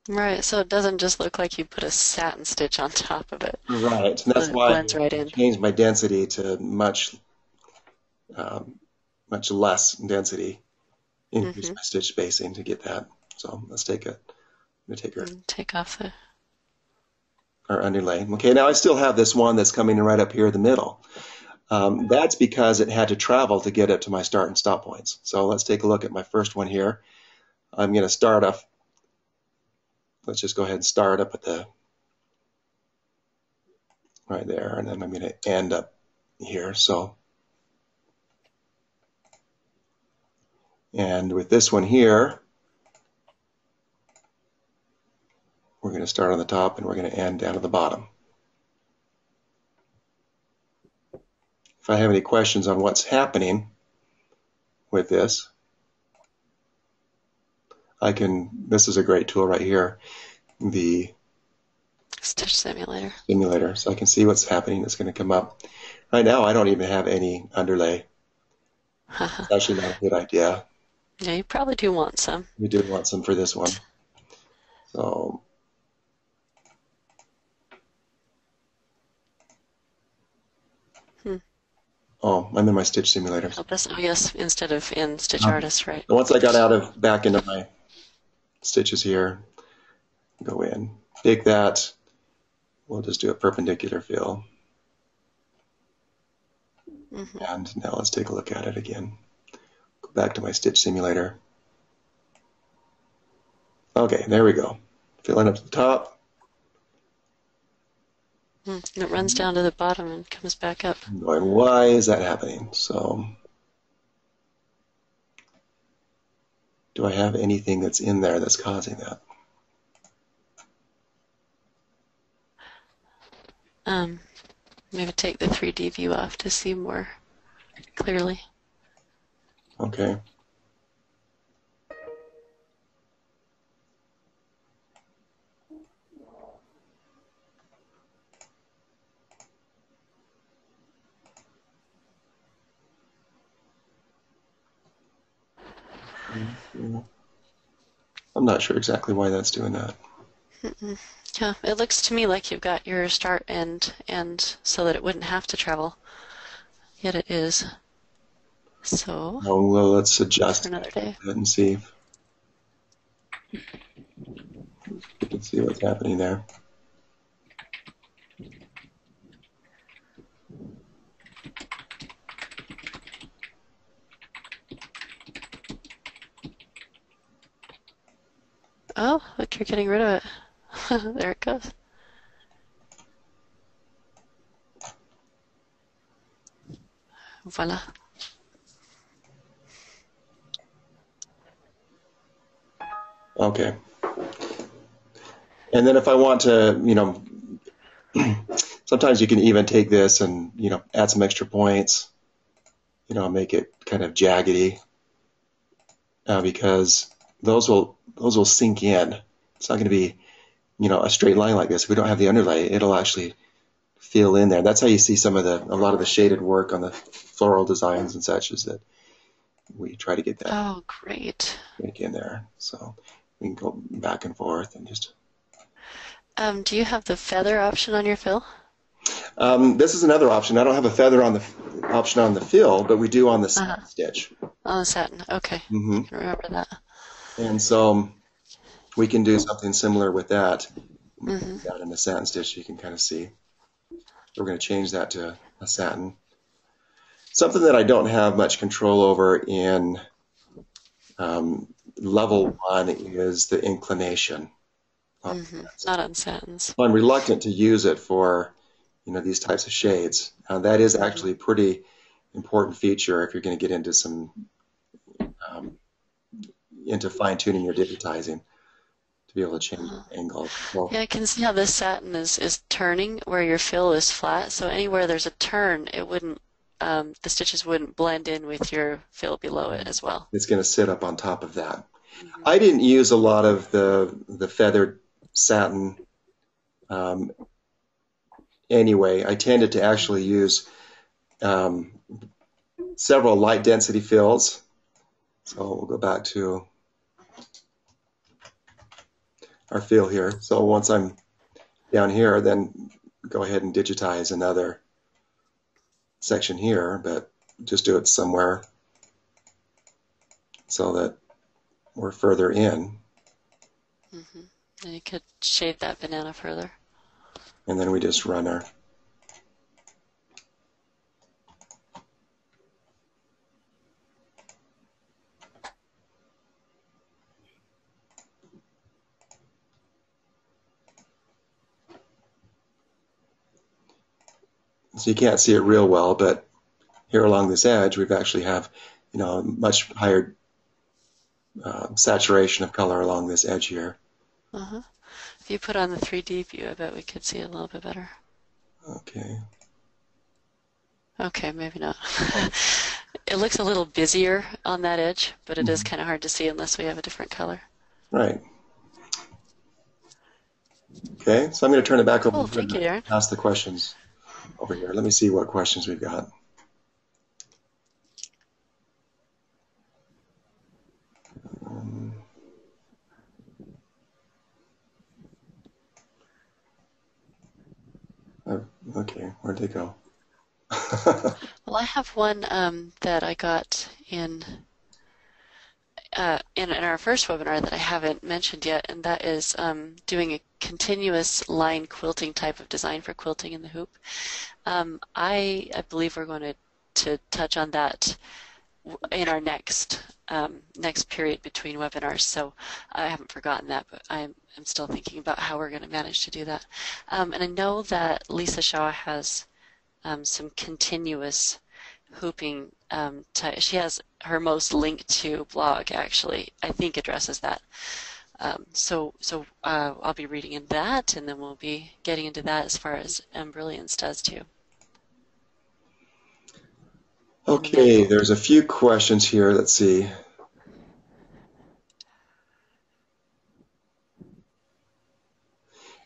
Right, so it doesn't just look like you put a satin stitch on top of it. Right, and that's It why blends right I in. changed my density to much less density. Increase my stitch spacing to get that. So let's take it. I'm going to take Take off the... our underlay. Okay, now I still have this one that's coming right up here in the middle. That's because it had to travel to get it to my start and stop points. So let's take a look at my first one here. I'm going to start off. Let's just go ahead and start up at the right there, and then I'm going to end up here. So, and with this one here, we're going to start on the top and we're going to end down at the bottom. If I have any questions on what's happening with this, this is a great tool right here, the Stitch Simulator. Emulator, so I can see what's happening. It's going to come up. Right now, I don't even have any underlay. It's actually not a good idea. Yeah, you probably do want some. We do want some for this one. So, oh, I'm in my Stitch Simulator. Oh, yes, instead of in StitchArtist, right? Once I got back into my stitches here, go in, take that. We'll just do a perpendicular fill. And now let's take a look at it again. Go back to my Stitch Simulator. Okay, there we go. Filling up to the top. And it runs down to the bottom and comes back up. I'm going, why is that happening? So, do I have anything that's in there that's causing that? Maybe take the 3D view off to see more clearly. Okay. I'm not sure exactly why that's doing that. Yeah, it looks to me like you've got your start and so that it wouldn't have to travel. Yet it is. So. Oh, well, let's adjust for another day. And see if we can see what's happening there. Oh, look, you're getting rid of it. There it goes. Voila. Okay. And then if I want to, sometimes you can even take this and, add some extra points, make it kind of jaggedy, because those will sink in. It's not going to be, a straight line like this. If we don't have the underlay, it'll actually fill in there. That's how you see a lot of the shaded work on the floral designs and such, is that we try to get that. Oh, great. In there. So we can go back and forth and just. Do you have the feather option on your fill? This is another option. I don't have a feather option on the fill, but we do on the satin stitch. On the satin, okay. I can remember that. And so we can do something similar with that. Down in the satin stitch, you can kind of see. We're going to change that to a satin. Something that I don't have much control over in level 1 is the inclination. Not on satins. I'm reluctant to use it for these types of shades. That is actually a pretty important feature if you're going to get into into fine-tuning your digitizing to be able to change the angle. Well, yeah, I can see how this satin is turning where your fill is flat. So anywhere there's a turn, it wouldn't the stitches wouldn't blend in with your fill below it as well. It's going to sit up on top of that. I didn't use a lot of the feathered satin anyway. I tended to actually use several light density fills. So we'll go back to our fill here. So once I'm down here, then go ahead and digitize another section here, but just do it somewhere so that we're further in. Mm-hmm. And you could shade that banana further. And then we just run our so you can't see it real well, but here along this edge, we've actually have, you know, much higher saturation of color along this edge here. Uh-huh. If you put on the 3D view, I bet we could see it a little bit better. Okay. Okay, maybe not. It looks a little busier on that edge, but it is kind of hard to see unless we have a different color. Right. Okay, so I'm going to turn it back over Thank you, Darren. ask the questions over here. Let me see what questions we've got. Okay, where'd they go? Well, I have one that I got in our first webinar that I haven't mentioned yet, and that is doing a continuous line quilting type of design for quilting in the hoop. I believe we're going to touch on that in our next period between webinars, so I haven't forgotten that, but I'm still thinking about how we're going to manage to do that. And I know that Lisa Shaw has some continuous hooping. She has her most linked to blog, actually, I think addresses that. So I'll be reading in that, and then we'll be getting into that as far as Brilliance does too. Okay, there's a few questions here. Let's see.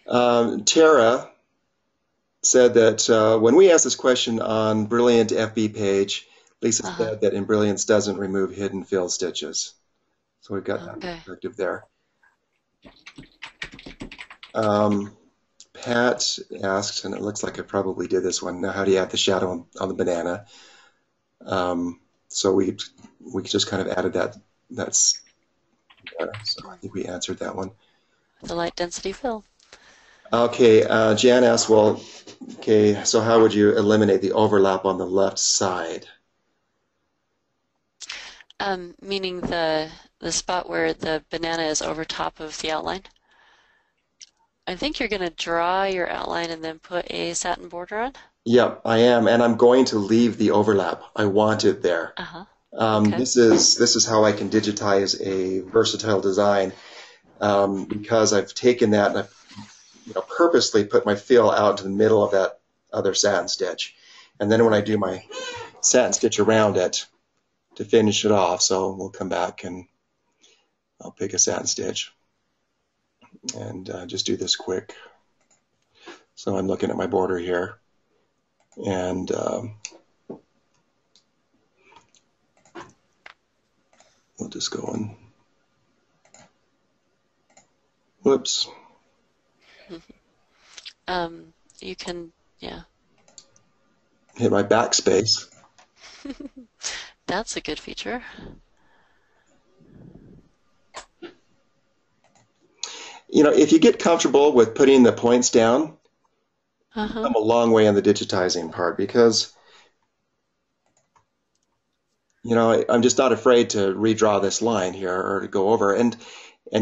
Tara said that when we asked this question on Brilliant FB page, Lisa said that Brilliance doesn't remove hidden fill stitches. So we've got that perspective there. Pat asked, and it looks like I probably did this one, now how do you add the shadow on the banana? So we just kind of added that's there. So I think we answered that one. The light density fill. Okay, Jan asked, well, okay, so how would you eliminate the overlap on the left side? Meaning the spot where the banana is over top of the outline? I think you're going to draw your outline and then put a satin border on? Yep, I am, and I'm going to leave the overlap. I want it there. Okay. This is how I can digitize a versatile design because I've taken that and I've purposely put my fill out to the middle of that other satin stitch, and then when I do my satin stitch around it to finish it off, so we'll come back and I'll pick a satin stitch and just do this quick. So I'm looking at my border here, and we'll just go and whoops. You can, yeah. Hit my backspace. That's a good feature. If you get comfortable with putting the points down, I'm a long way on the digitizing part because, I'm just not afraid to redraw this line here or to go over, and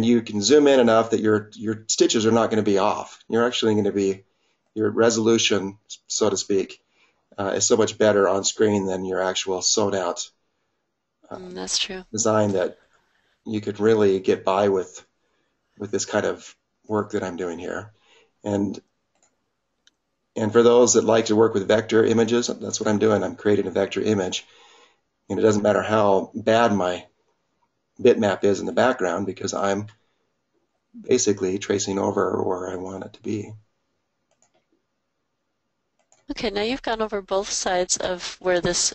you can zoom in enough that your stitches are not going to be off. You're actually going to be, your resolution, so to speak, is so much better on screen than your actual sewed out that's true. design that you could really get by with this kind of work that I'm doing here. And for those that like to work with vector images, that's what I'm doing. I'm creating a vector image, and it doesn't matter how bad my bitmap is in the background because I'm basically tracing over where I want it to be. Okay, now you've gone over both sides of where this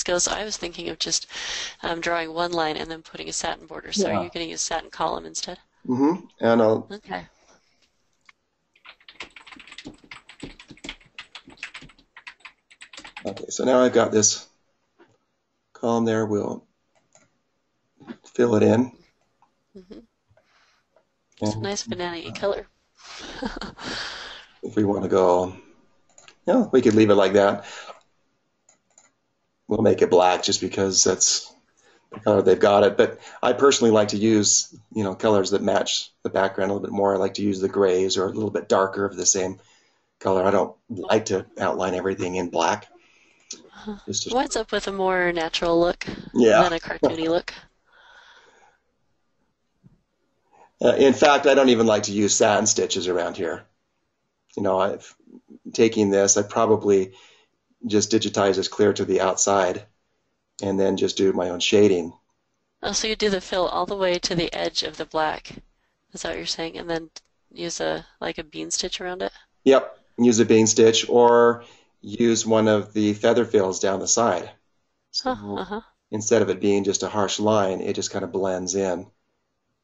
goes. I was thinking of just drawing one line and then putting a satin border. So are Yeah. you going to use satin column instead? And I'll. Okay. Okay, so now I've got this column there. We'll fill it in. It's a nice banana-y color. If we want to go, we could leave it like that. We'll make it black just because that's the color they've got it. But I personally like to use, colors that match the background a little bit more. I like to use the grays or a little bit darker of the same color. I don't like to outline everything in black. What's up with a more natural look Yeah. than a cartoony look? In fact, I don't even like to use satin stitches around here. Taking this, I probably just digitize this clear to the outside and then just do my own shading. Oh, so you do the fill all the way to the edge of the black. Is that what you're saying? And then use a bean stitch around it? Yep, use a bean stitch or use one of the feather fills down the side. So instead of it being just a harsh line, it just kind of blends in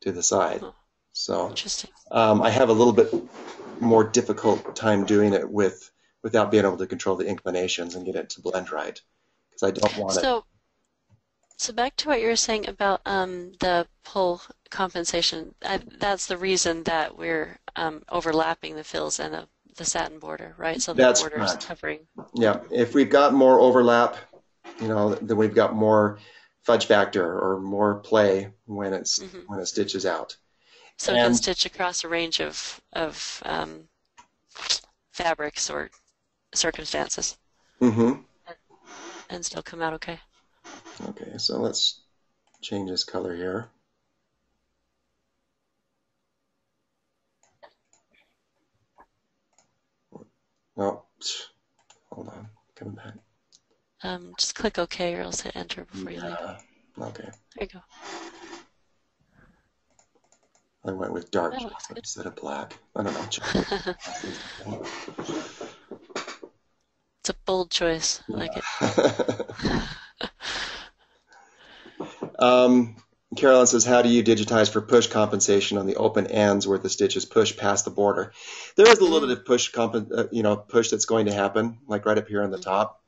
to the side. So interesting. I have a little bit more difficult time doing it without being able to control the inclinations and get it to blend right, because I don't want it. So back to what you were saying about the pull compensation. That's the reason that we're overlapping the fills and the satin border, right? So the border is covering. Yeah, if we've got more overlap, then we've got more fudge factor or more play when it stitches out. So it can stitch across a range of fabrics or circumstances. And still come out okay. Okay, so let's change this color here. Oh, hold on, coming back. Just click OK or else hit Enter before you leave. Okay. There you go. I went with dark instead of black. I don't know. It's a bold choice. I like it. Carolyn says, how do you digitize for push compensation on the open ends where the stitches push past the border? There is a little bit of push that's going to happen, like right up here on the top.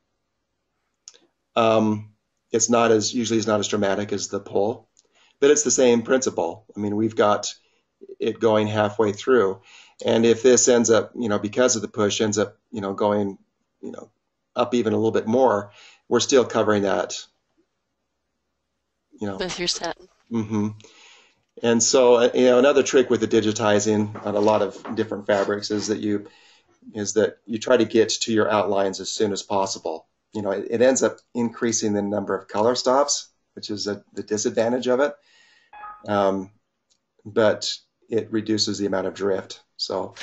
It's usually not as dramatic as the pull, but it's the same principle. I mean, we've got it going halfway through, and if this ends up, because of the push, ends up, going, up even a little bit more, we're still covering that. With your satin. And so, another trick with the digitizing on a lot of different fabrics is that you try to get to your outlines as soon as possible. It ends up increasing the number of color stops, which is the disadvantage of it. But it reduces the amount of drift. So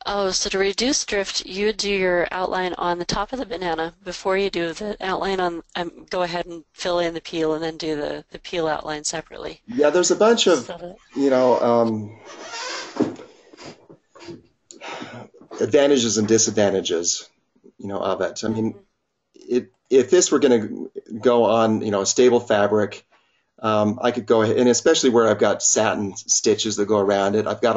to reduce drift, you would do your outline on the top of the banana before you do the outline on. Go ahead and fill in the peel, and then do the peel outline separately. Yeah, there's a bunch of advantages and disadvantages, of it. I mean, if this were going to go on, a stable fabric, I could go ahead, and especially where I've got satin stitches that go around it, I've got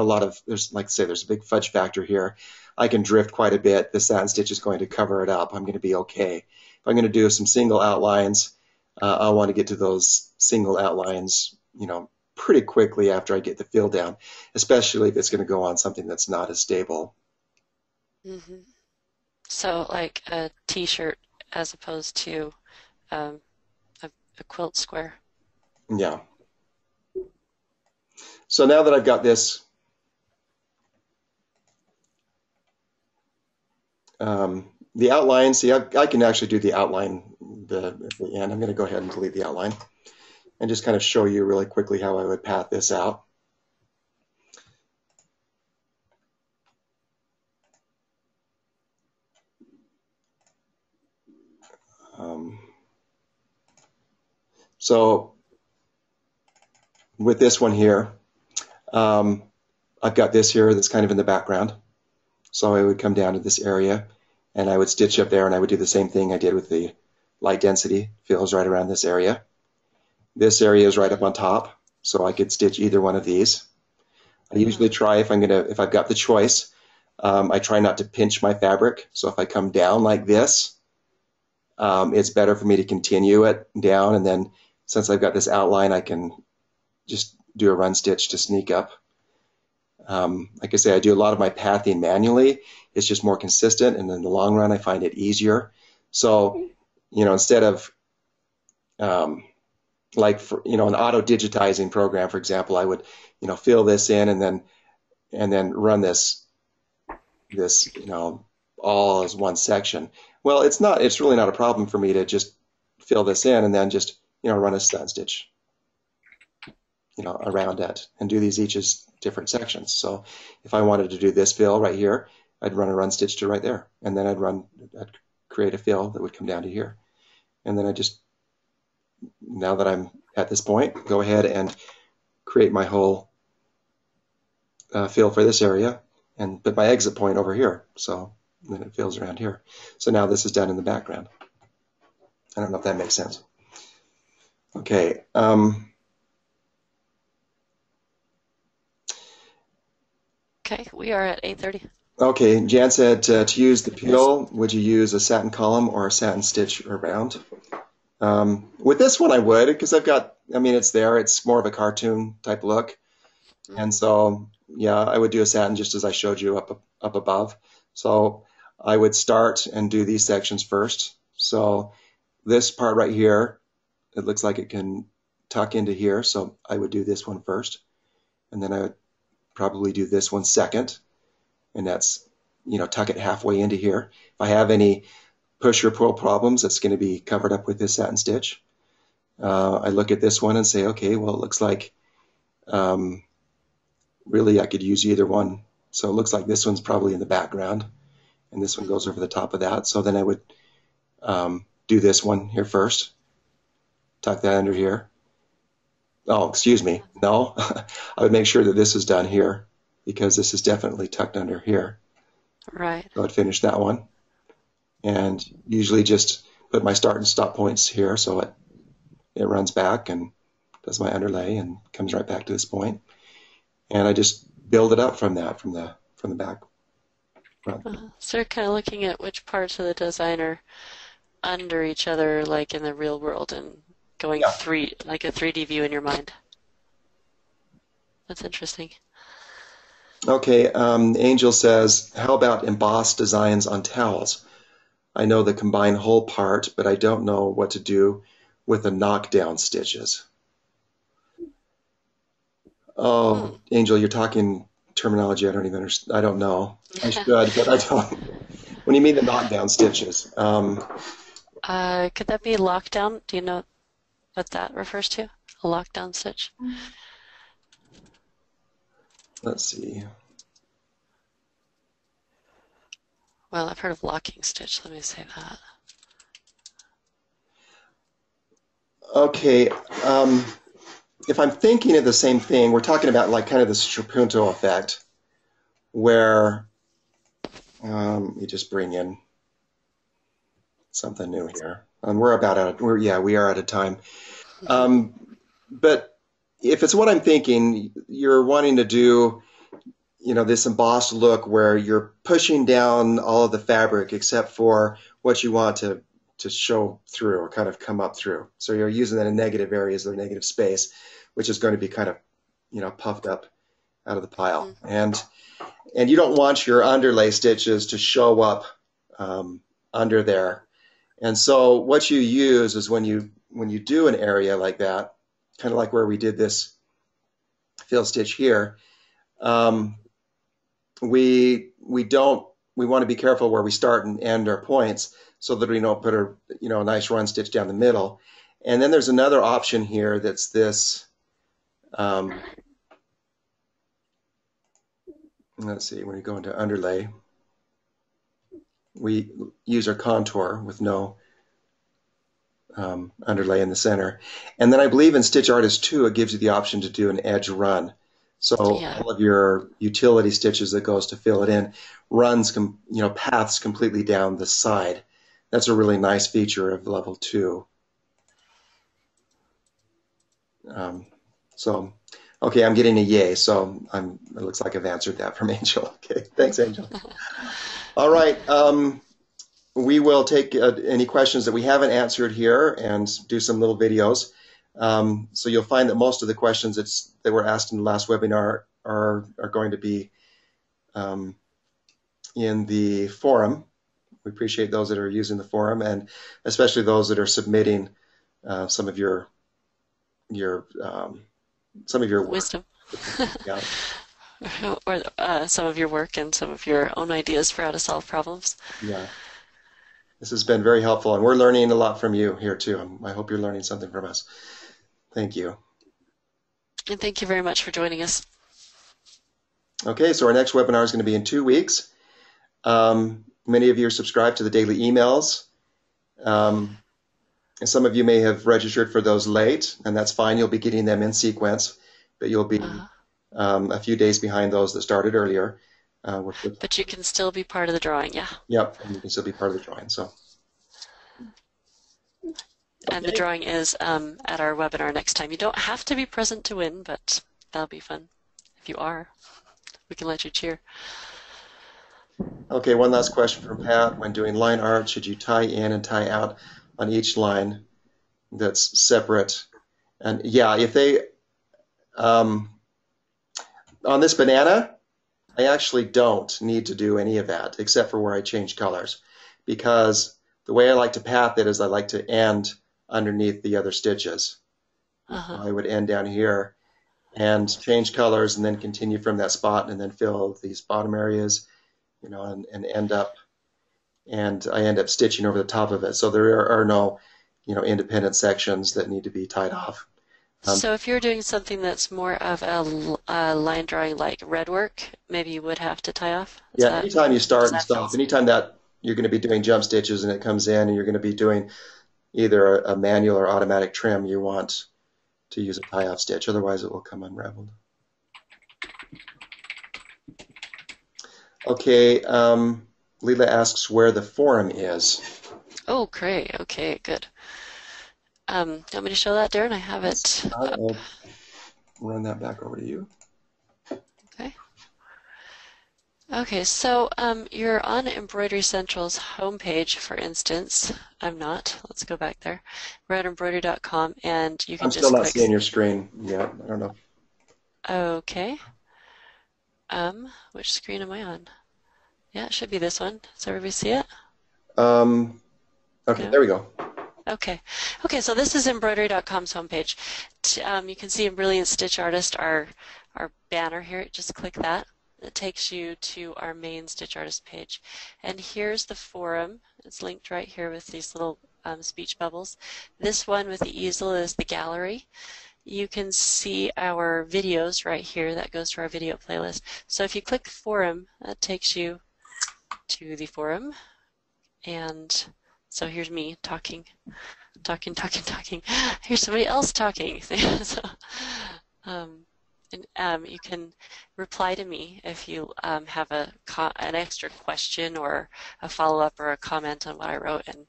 there's a big fudge factor here. I can drift quite a bit. The satin stitch is going to cover it up. I'm going to be okay. If I'm going to do some single outlines, I want to get to those single outlines, pretty quickly after I get the fill down, especially if it's going to go on something that's not as stable. So like a t-shirt as opposed to a quilt square. Yeah. So now that I've got this the outline, see, I can actually do the outline at the end. I'm going to go ahead and delete the outline and just kind of show you really quickly how I would path this out. So with this one here, I've got this here that's kind of in the background. So I would come down to this area and I would stitch up there, and I would do the same thing I did with the light density fills right around this area. This area is right up on top, so I could stitch either one of these. I usually try, if I've got the choice, I try not to pinch my fabric. So if I come down like this, it's better for me to continue it down, and then since I've got this outline, I can just do a run stitch to sneak up. Like I say, I do a lot of my pathing manually. It's just more consistent, and in the long run, I find it easier. So, instead of like for an auto digitizing program, for example, I would fill this in and then run this all as one section. Well, it's really not a problem for me to just fill this in and then just run a satin stitch around it and do these each as different sections. So if I wanted to do this fill right here, I'd run a run stitch to right there, and then I'd create a fill that would come down to here, and then now that I'm at this point, go ahead and create my whole fill for this area, and put my exit point over here. So then it fills around here. So now this is done in the background. I don't know if that makes sense. Okay. Okay, we are at 8:30. Okay, Jan said to use the peel, would you use a satin column or a satin stitch around? With this one I would, because it's there, it's more of a cartoon type look. And so, yeah, I would do a satin just as I showed you up above. So I would start and do these sections first. So this part right here, it looks like it can tuck into here, so I would do this one first. And then I would probably do this one second, and that's, tuck it halfway into here. If I have any push or pull problems, it's going to be covered up with this satin stitch. I look at this one and say, okay, well, it looks like really I could use either one. So it looks like this one's probably in the background, and this one goes over the top of that. So then I would do this one here first, tuck that under here. Oh, excuse me. No, I would make sure that this is done here, because this is definitely tucked under here. Right. So I'd finish that one, and usually just put my start and stop points here, so it runs back and does my underlay and comes right back to this point. And I just build it up from that, from the back. So you're kind of looking at which parts of the design are under each other, like in the real world, and going like a 3D view in your mind. That's interesting. Okay, Angel says, how about embossed designs on towels? I know the combined whole part, but I don't know what to do with the knockdown stitches. Oh, Angel, you're talking terminology I don't even understand. I don't know. I should, but I don't. When you mean the knockdown stitches? Could that be lockdown? Do you know what that refers to? A lockdown stitch? Let's see. Well, I've heard of locking stitch. Let me say that. Okay. If I'm thinking of the same thing, we're talking about like kind of the strapunto effect, where you just bring in something new here. We are out of time. But if it's what I'm thinking, you're wanting to do, this embossed look where you're pushing down all of the fabric except for what you want to show through or kind of come up through. So you're using that in negative areas or negative space, which is going to be kind of, puffed up out of the pile. And you don't want your underlay stitches to show up under there. And so what you use is when you do an area like that, kind of like where we did this fill stitch here, we want to be careful where we start and end our points so that we don't put a nice run stitch down the middle. And then there's another option here that's this. Let's see, when we go into underlay, we use our contour with no underlay in the center. And then I believe in StitchArtist 2, it gives you the option to do an edge run. So Yeah. all of your utility stitches that goes to fill it in runs, paths completely down the side. That's a really nice feature of level 2. Okay, I'm getting a yay, so it looks like I've answered that from Angel. Okay, thanks, Angel. All right, we will take any questions that we haven't answered here and do some little videos. So you'll find that most of the questions that were asked in the last webinar are going to be in the forum. We appreciate those that are using the forum, and especially those that are submitting some of your work. Wisdom. Yeah. Or some of your work and some of your own ideas for how to solve problems. Yeah. This has been very helpful, and we're learning a lot from you here too. I hope you're learning something from us. Thank you. And thank you very much for joining us. Okay, so our next webinar is going to be in 2 weeks. Many of you are subscribed to the daily emails. And some of you may have registered for those late, and that's fine. You'll be getting them in sequence, but you'll be a few days behind those that started earlier. But you can still be part of the drawing, yeah. Yep, and you can still be part of the drawing. So. And the drawing is at our webinar next time. You don't have to be present to win, but that'll be fun. If you are, we can let you cheer. Okay, one last question from Pat. When doing line art, should you tie in and tie out on each line that's separate? And yeah, if they, on this banana, I actually don't need to do any of that except for where I change colors, because the way I like to path it is I like to end underneath the other stitches. So I would end down here and change colors and then continue from that spot and then fill these bottom areas, and end up, and I end up stitching over the top of it. So there are no, independent sections that need to be tied off. So if you're doing something that's more of a line drawing like red work, maybe you would have to tie off? Anytime you start and stop, anytime that you're going to be doing jump stitches and it comes in and you're going to be doing either a manual or automatic trim, you want to use a tie-off stitch, otherwise it will come unraveled. Okay, Leela asks where the forum is. Oh, great. Okay, good. Do you want me to show that, Darren? I have it. I'll run that back over to you. Okay. Okay, so you're on Embroidery Central's homepage, for instance. I'm not. Let's go back there. We're at embroidery.com, and you can I'm just still not click. seeing your screen yet. I don't know. Okay. Which screen am I on? Yeah, it should be this one. Does everybody see it? Okay, No? there we go. Okay. Okay, so this is embroidery.com's homepage. You can see in Brilliant Stitch Artist our banner here. Just click that. It takes you to our main Stitch Artist page. And here's the forum. It's linked right here with these little speech bubbles. This one with the easel is the gallery. You can see our videos right here. That goes to our video playlist. So if you click forum, that takes you to the forum. And so here's me talking. Here's somebody else talking. So, you can reply to me if you have an extra question or a follow-up or a comment on what I wrote, and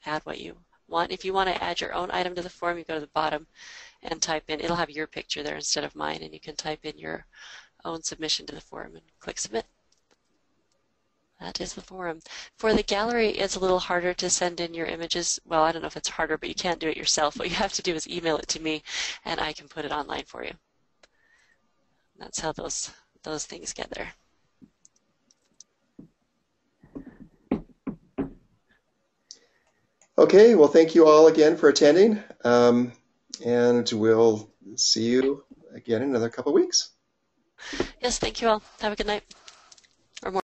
add what you want. If you want to add your own item to the form, you go to the bottom and type in. It'll have your picture there instead of mine, and you can type in your own submission to the forum and click submit. That is the forum. For the gallery, it's a little harder to send in your images. Well, I don't know if it's harder, but you can't do it yourself. What you have to do is email it to me, and I can put it online for you. That's how those things get there. Okay, well, thank you all again for attending, and we'll see you again in another couple of weeks. Yes, thank you all. Have a good night. Or morning.